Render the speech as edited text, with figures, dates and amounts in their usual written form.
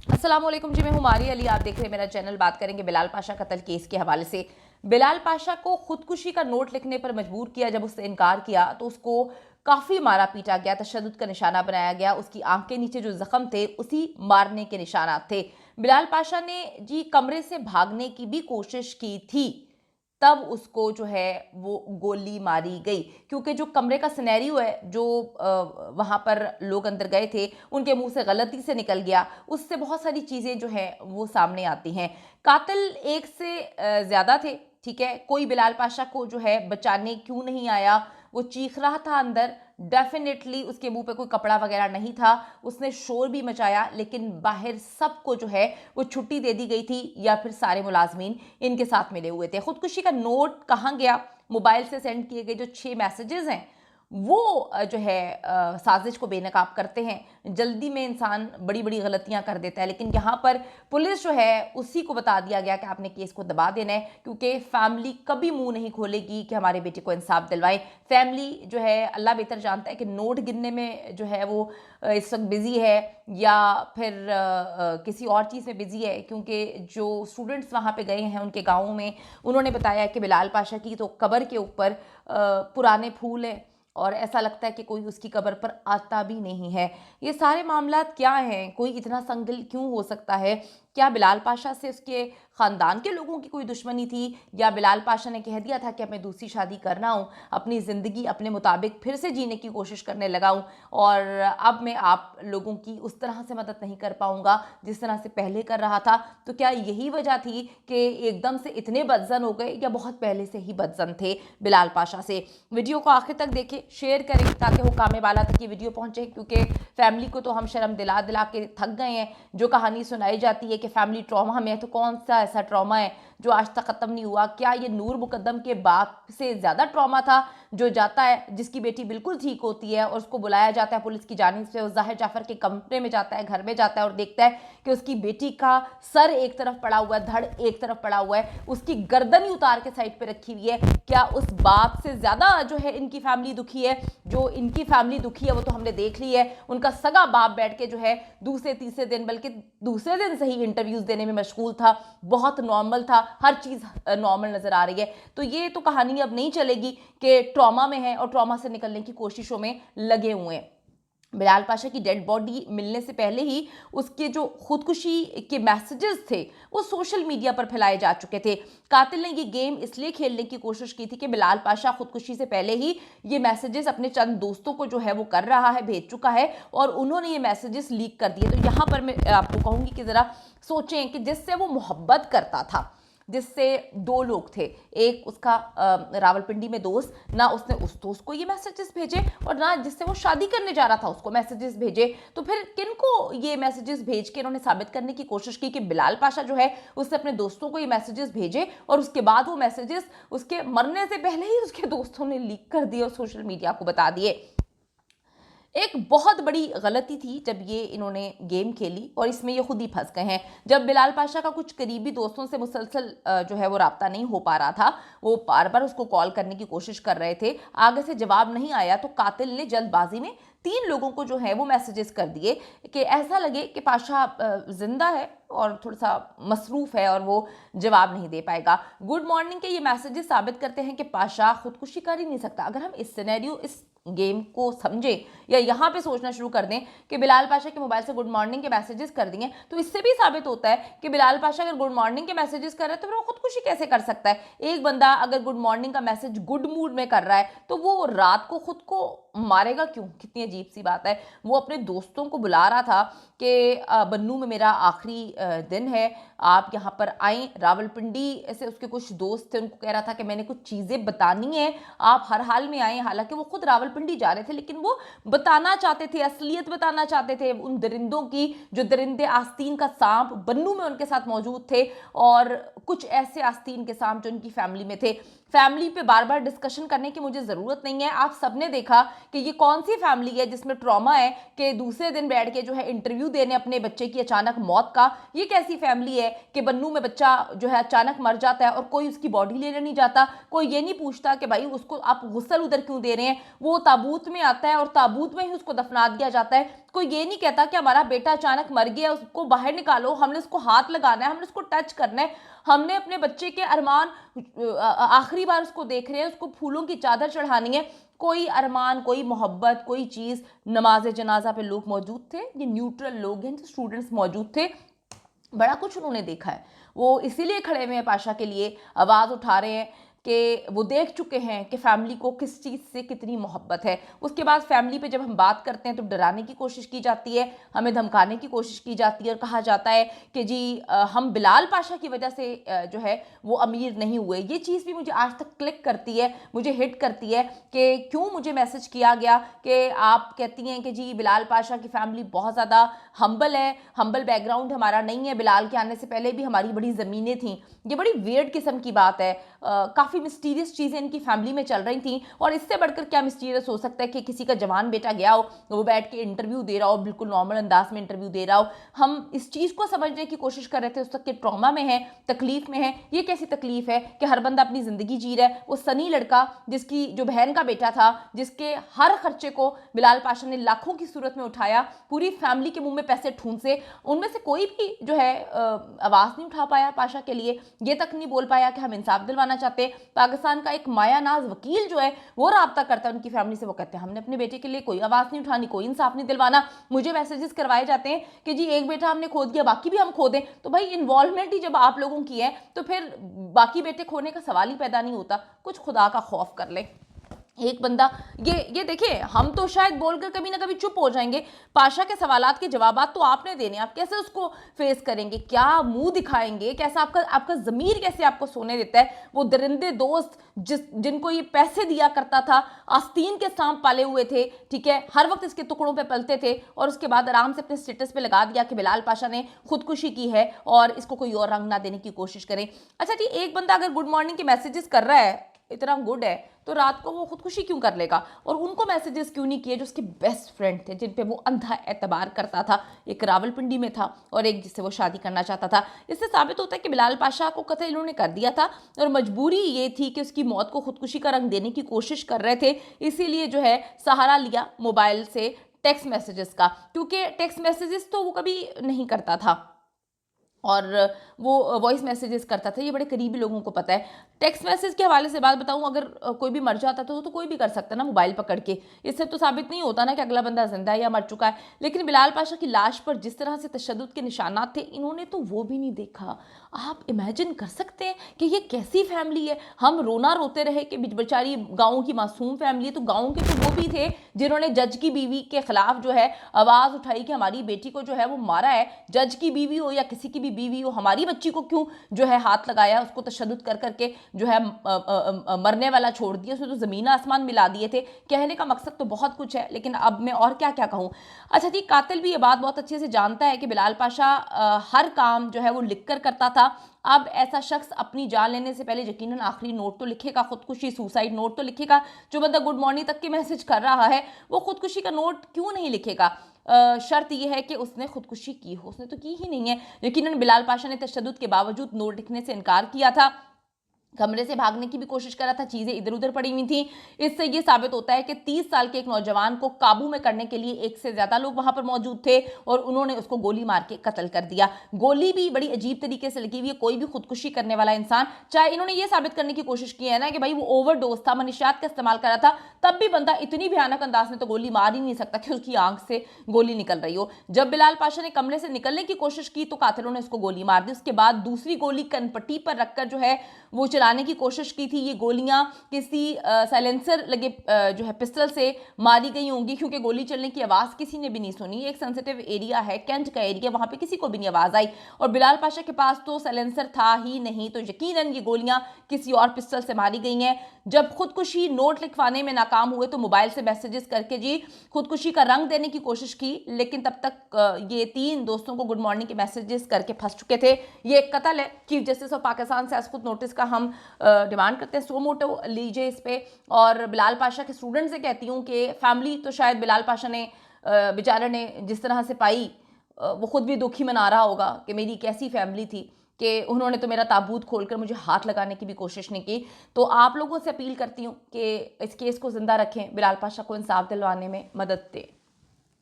अस्सलाम वालेकुम जी, मैं हूं मारिया अली। आप देख रहे हैं मेरा चैनल। बात करेंगे बिलाल पाशा कत्ल केस के हवाले से। बिलाल पाशा को खुदकुशी का नोट लिखने पर मजबूर किया, जब उससे इनकार किया तो उसको काफ़ी मारा पीटा गया, तशद्दुद का निशाना बनाया गया। उसकी आंख के नीचे जो जख्म थे उसी मारने के निशानात थे। बिलाल पाशा ने जी कमरे से भागने की भी कोशिश की थी, तब उसको जो है वो गोली मारी गई। क्योंकि जो कमरे का सिनेरियो है, जो वहाँ पर लोग अंदर गए थे, उनके मुंह से गलती से निकल गया, उससे बहुत सारी चीज़ें जो है वो सामने आती हैं। कातिल एक से ज़्यादा थे, ठीक है। कोई बिलाल पाशा को जो है बचाने क्यों नहीं आया? वो चीख रहा था अंदर, डेफिनेटली उसके मुंह पे कोई कपड़ा वगैरह नहीं था, उसने शोर भी मचाया, लेकिन बाहर सबको जो है वो छुट्टी दे दी गई थी, या फिर सारे मुलाजमीन इनके साथ मिले हुए थे। खुदकुशी का नोट कहाँ गया? मोबाइल से सेंड किए गए जो 6 मैसेजेस हैं, वो जो है साजिश को बेनकाब करते हैं। जल्दी में इंसान बड़ी बड़ी गलतियां कर देता है, लेकिन यहाँ पर पुलिस जो है उसी को बता दिया गया कि आपने केस को दबा देना है, क्योंकि फैमिली कभी मुंह नहीं खोलेगी कि हमारे बेटे को इंसाफ दिलवाएं। फैमिली जो है अल्लाह बेहतर जानता है कि नोट गिनने में जो है वो इस वक्त बिजी है, या फिर किसी और चीज़ में बिजी है। क्योंकि जो स्टूडेंट्स वहाँ पे गए हैं उनके गाँवों में, उन्होंने बताया कि बिलाल पाशा की तो कब्र के ऊपर पुराने फूल हैं, और ऐसा लगता है कि कोई उसकी कब्र पर आता भी नहीं है। ये सारे मामलात क्या हैं? कोई इतना संगल क्यों हो सकता है? क्या बिलाल पाशा से उसके ख़ानदान के लोगों की कोई दुश्मनी थी, या बिलाल पाशा ने कह दिया था कि अब मैं दूसरी शादी कर रहा हूँ, अपनी ज़िंदगी अपने मुताबिक फिर से जीने की कोशिश करने लगा हूँ, और अब मैं आप लोगों की उस तरह से मदद नहीं कर पाऊँगा जिस तरह से पहले कर रहा था? तो क्या यही वजह थी कि एकदम से इतने बदजन हो गए, या बहुत पहले से ही बदजन थे बिलाल पाशा से? वीडियो को आखिर तक देखें, शेयर करें ताकि हुकाम वाला तक ये वीडियो पहुंचे, क्योंकि फैमिली को तो हम शर्म दिला दिला के थक गए हैं। जो कहानी सुनाई जाती है कि फैमिली ट्रॉमा में है, तो कौन सा ऐसा ट्रॉमा है जो आज तक ख़त्म नहीं हुआ? क्या ये नूर मुकद्दम के बाप से ज़्यादा ट्रॉमा था, जो जाता है, जिसकी बेटी बिल्कुल ठीक होती है और उसको बुलाया जाता है पुलिस की जानिब से, उस जाहिर जाफर के कमरे में जाता है, घर में जाता है, और देखता है कि उसकी बेटी का सर एक तरफ पड़ा हुआ है, धड़ एक तरफ पड़ा हुआ है, उसकी गर्दन ही उतार के साइड पे रखी हुई है? क्या उस बाप से ज़्यादा जो है इनकी फैमिली दुखी है? जो इनकी फैमिली दुखी है वो तो हमने देख ली है। उनका सगा बाप बैठ के जो है दूसरे तीसरे दिन, बल्कि दूसरे दिन से ही इंटरव्यूज देने में मशगूल था। बहुत नॉर्मल था, हर चीज़ नॉर्मल नज़र आ रही है। तो ये तो कहानी अब नहीं चलेगी कि ट्रॉमा में है और ट्रॉमा से निकलने की कोशिशों में लगे हुए हैं। बिलाल पाशा की डेड बॉडी मिलने से पहले ही उसके जो खुदकुशी के मैसेजेस थे वो सोशल मीडिया पर फैलाए जा चुके थे। कातिल ने ये गेम इसलिए खेलने की कोशिश की थी कि बिलाल पाशा खुदकुशी से पहले ही ये मैसेजेस अपने चंद दोस्तों को जो है वो कर रहा है, भेज चुका है, और उन्होंने ये मैसेजेस लीक कर दिए। तो यहाँ पर मैं आपको कहूँगी कि ज़रा सोचें कि जिससे वो मोहब्बत करता था, जिससे दो लोग थे, एक उसका रावलपिंडी में दोस्त, ना उसने उस दोस्त को ये मैसेजेस भेजे, और ना जिससे वो शादी करने जा रहा था उसको मैसेजेस भेजे। तो फिर किनको ये मैसेजेस भेज के इन्होंने साबित करने की कोशिश की कि बिलाल पाशा जो है उसने अपने दोस्तों को ये मैसेजेस भेजे, और उसके बाद वो मैसेजेस उसके मरने से पहले ही उसके दोस्तों ने लीक कर दिए और सोशल मीडिया को बता दिए। एक बहुत बड़ी गलती थी जब ये इन्होंने गेम खेली, और इसमें ये खुद ही फंस गए हैं। जब बिलाल पाशा का कुछ करीबी दोस्तों से मुसलसल जो है वो रब्ता नहीं हो पा रहा था, वो बार बार उसको कॉल करने की कोशिश कर रहे थे, आगे से जवाब नहीं आया, तो कातिल ने जल्दबाजी में 3 लोगों को जो है वो मैसेजेस कर दिए कि ऐसा लगे कि पाशा जिंदा है और थोड़ा सा मसरूफ है और वो जवाब नहीं दे पाएगा। गुड मॉर्निंग के ये मैसेजेस साबित करते हैं कि पाशा खुदकुशी कर ही नहीं सकता। अगर हम इस सिनेरियो, इस गेम को समझें, या यहाँ पे सोचना शुरू कर दें कि बिलाल पाशा के मोबाइल से गुड मॉर्निंग के मैसेजेस कर दिए, तो इससे भी साबित होता है कि बिलाल पाशा अगर गुड मॉर्निंग के मैसेजेस कर रहा है तो फिर वो खुदकुशी कैसे कर सकता है? एक बंदा अगर गुड मॉर्निंग का मैसेज गुड मूड में कर रहा है तो वो रात को खुद को मारेगा क्यों? कितनी अजीब सी बात है। वो अपने दोस्तों को बुला रहा था कि बन्नू में मेरा आखिरी दिन है, आप यहाँ पर आएँ। रावलपिंडी से उसके कुछ दोस्त थे, उनको कह रहा था कि मैंने कुछ चीज़ें बतानी है, आप हर हाल में आएँ। हालांकि वो खुद रावलपिंडी जा रहे थे, लेकिन वो बताना चाहते थे, असलियत बताना चाहते थे उन दरिंदों की, जो दरिंदे आस्तीन का सांप बन्नू में उनके साथ मौजूद थे, और कुछ ऐसे आस्तीन के सांप जो उनकी फैमिली में थे। फैमिली पे बार बार डिस्कशन करने की मुझे ज़रूरत नहीं है। आप सबने देखा कि ये कौन सी फैमिली है जिसमें ट्रॉमा है कि दूसरे दिन बैठ के जो है इंटरव्यू देने अपने बच्चे की अचानक मौत का। ये कैसी फैमिली है कि बन्नू में बच्चा जो है अचानक मर जाता है और कोई उसकी बॉडी लेने नहीं जाता, कोई ये नहीं पूछता कि भाई उसको आप गुस्ल उधर क्यों दे रहे हैं। वो ताबूत में आता है और ताबूत में ही उसको दफना दिया जाता है। कोई ये नहीं कहता कि हमारा बेटा अचानक मर गया, उसको बाहर निकालो, हमने उसको हाथ लगाना है, हमने उसको टच करना है, हमने अपने बच्चे के अरमान आखिरी बार उसको देख रहे हैं, उसको फूलों की चादर चढ़ानी है। कोई अरमान, कोई मोहब्बत, कोई चीज़, नमाज जनाजा पे लोग मौजूद थे, ये न्यूट्रल लोग हैं, जो स्टूडेंट्स मौजूद थे, बड़ा कुछ उन्होंने देखा है। वो इसीलिए खड़े हुए हैं पाशा के लिए, आवाज़ उठा रहे हैं कि वो देख चुके हैं कि फैमिली को किस चीज़ से कितनी मोहब्बत है। उसके बाद फैमिली पे जब हम बात करते हैं तो डराने की कोशिश की जाती है, हमें धमकाने की कोशिश की जाती है और कहा जाता है कि जी हम बिलाल पाशा की वजह से जो है वो अमीर नहीं हुए। ये चीज़ भी मुझे आज तक क्लिक करती है, मुझे हिट करती है कि क्यों मुझे मैसेज किया गया कि आप कहती हैं कि जी बिलाल पाशा की फैमिली बहुत ज़्यादा हम्बल है, हम्बल बैकग्राउंड हमारा नहीं है, बिलाल के आने से पहले भी हमारी बड़ी ज़मीनें थीं। ये बड़ी वियर्ड किस्म की बात है। काफ़ी मिस्टीरियस चीज़ें इनकी फैमिली में चल रही थी और इससे बढ़कर क्या मिस्टीरियस हो सकता है कि किसी का जवान बेटा गया हो, वो बैठ के इंटरव्यू दे रहा हो, बिल्कुल नॉर्मल अंदाज में इंटरव्यू दे रहा हो। हम इस चीज़ को समझने की कोशिश कर रहे थे, उस तक के ट्रॉमा में है, तकलीफ में है। ये कैसी तकलीफ है कि हर बंदा अपनी ज़िंदगी जी रहा है। वो सनी लड़का जिसकी जो बहन का बेटा था, जिसके हर खर्चे को बिलाल पाशा ने लाखों की सूरत में उठाया, पूरी फैमिली के मुंह में पैसे ठूंसे, उनमें से कोई भी जो है आवाज़ नहीं उठा पाया पाशा के लिए, ये तक नहीं बोल पाया कि हम इंसाफ दिलवाना चाहते। पाकिस्तान का एक मायानाज वकील जो है वो राब्ता करता है उनकी फैमिली से, वो कहते हैं हमने अपने बेटे के लिए कोई आवाज़ नहीं उठानी, कोई इंसाफ नहीं दिलवाना। मुझे मैसेजेस करवाए जाते हैं कि जी एक बेटा हमने खो दिया, बाकी भी हम खो दें। तो भाई इन्वॉल्वमेंट ही जब आप लोगों की है तो फिर बाकी बेटे खोने का सवाल ही पैदा नहीं होता। कुछ खुदा का खौफ कर ले। एक बंदा ये देखिए, हम तो शायद बोलकर कभी ना कभी चुप हो जाएंगे, पाशा के सवालात के जवाबात तो आपने देने, आप कैसे उसको फेस करेंगे, क्या मुंह दिखाएंगे, कैसा आपका ज़मीर कैसे आपको सोने देता है। वो दरिंदे दोस्त जिनको ये पैसे दिया करता था, आस्तीन के सांप पाले हुए थे, ठीक है, हर वक्त इसके टुकड़ों पे पलते थे, और उसके बाद आराम से अपने स्टेटस पे लगा दिया कि बिलाल पाशा ने खुदकुशी की है और इसको कोई और रंग ना देने की कोशिश करें। अच्छा जी, एक बंदा अगर गुड मॉर्निंग के मैसेजेस कर रहा है, इतना गुड है, तो रात को वो खुदकुशी क्यों कर लेगा? और उनको मैसेजेस क्यों नहीं किए जो उसके बेस्ट फ्रेंड थे, जिन पे वो अंधा एतबार करता था? एक रावलपिंडी में था और एक जिससे वो शादी करना चाहता था। इससे साबित होता है कि बिलाल पाशा को कत्ल इन्होंने कर दिया था और मजबूरी ये थी कि उसकी मौत को खुदकुशी का रंग देने की कोशिश कर रहे थे, इसीलिए जो है सहारा लिया मोबाइल से टेक्स्ट मैसेजेस का, क्योंकि टेक्स्ट मैसेजेस तो वो कभी नहीं करता था और वो वॉइस मैसेजेस करता था। ये बड़े करीबी लोगों को पता है। टेक्स्ट मैसेज के हवाले से बात बताऊं, अगर कोई भी मर जाता तो कोई भी कर सकता ना मोबाइल पकड़ के, इससे तो साबित नहीं होता ना कि अगला बंदा जिंदा है या मर चुका है। लेकिन बिलाल पाशा की लाश पर जिस तरह से तशद्दुद के निशानात थे, इन्होंने तो वो भी नहीं देखा। आप इमेजिन कर सकते हैं कि ये कैसी फैमिली है। हम रोना रोते रहे कि बेचारी गाँव की मासूम फैमिली है, तो गाँव के तो वो भी थे जिन्होंने जज की बीवी के खिलाफ जो है आवाज़ उठाई कि हमारी बेटी को जो है वो मारा है। जज की बीवी हो या किसी की भी बीवी हो, हमारी बच्ची को क्यों जो है हाथ लगाया, उसको तशद्दुद कर करके जो है मरने वाला छोड़ दिया, उसने तो ज़मीन आसमान मिला दिए थे। कहने का मकसद तो बहुत कुछ है, लेकिन अब मैं और क्या क्या कहूँ। अच्छा जी, कातिल भी ये बात बहुत अच्छे से जानता है कि बिलाल पाशा हर काम जो है वो लिख कर करता था। अब ऐसा शख्स अपनी जान लेने से पहले यकीनन आखिरी नोट तो लिखेगा, खुदकुशी सुसाइड नोट तो लिखेगा। जो बंदा गुड मॉर्निंग तक के मैसेज कर रहा है वो खुदकुशी का नोट क्यों नहीं लिखेगा? शर्त यह है कि उसने खुदकुशी की हो। उसने तो की ही नहीं है। यकीनन बिलाल पाशा ने तशद्दुद के बावजूद नोट लिखने से इनकार किया था, कमरे से भागने की भी कोशिश कर रहा था, चीज़ें इधर उधर पड़ी हुई थी। इससे ये साबित होता है कि 30 साल के एक नौजवान को काबू में करने के लिए एक से ज़्यादा लोग वहां पर मौजूद थे और उन्होंने उसको गोली मार के कत्ल कर दिया। गोली भी बड़ी अजीब तरीके से लगी हुई है। कोई भी खुदकुशी करने वाला इंसान, चाहे इन्होंने ये साबित करने की कोशिश की है ना कि भाई वो ओवरडोज था, मनीषात का इस्तेमाल कर रहा था, तब भी बंदा इतनी भयानक अंदाज में तो गोली मार ही नहीं सकता कि उसकी आंख से गोली निकल रही हो। जब बिलाल पाशा ने कमरे से निकलने की कोशिश की तो कातिलों ने उसको गोली मार दी। उसके बाद दूसरी गोली कनपट्टी पर रखकर जो है वो चलाने की कोशिश की थी। ये गोलियां किसी साइलेंसर लगे जो है पिस्टल से मारी गई होंगी, क्योंकि गोली चलने की आवाज़ किसी ने भी नहीं सुनी। एक सेंसिटिव एरिया है, कैंट का एरिया, वहाँ पे किसी को भी नहीं आवाज़ आई और बिलाल पाशा के पास तो साइलेंसर था ही नहीं, तो यकीनन ये गोलियां किसी और पिस्टल से मारी गई हैं। जब खुदकुशी नोट लिखवाने में नाकाम हुए तो मोबाइल से मैसेजेस करके जी खुदकुशी का रंग देने की कोशिश की, लेकिन तब तक ये 3 दोस्तों को गुड मॉर्निंग के मैसेजेस करके फंस चुके थे। ये एक कत्ल है। चीफ जस्टिस ऑफ पाकिस्तान से खुद नोटिस का हम डिमांड करते हैं, सो मोटो लीजिए इस पे। और बिलाल पाशा के स्टूडेंट से कहती हूँ कि फैमिली तो शायद बिलाल पाशा ने बेचारे ने जिस तरह से पाई, वो खुद भी दुखी मना रहा होगा कि मेरी कैसी फैमिली थी कि उन्होंने तो मेरा ताबूत खोलकर मुझे हाथ लगाने की भी कोशिश नहीं की। तो आप लोगों से अपील करती हूँ कि इस केस को जिंदा रखें, बिलाल पाशा को इंसाफ दिलवाने में मदद दें।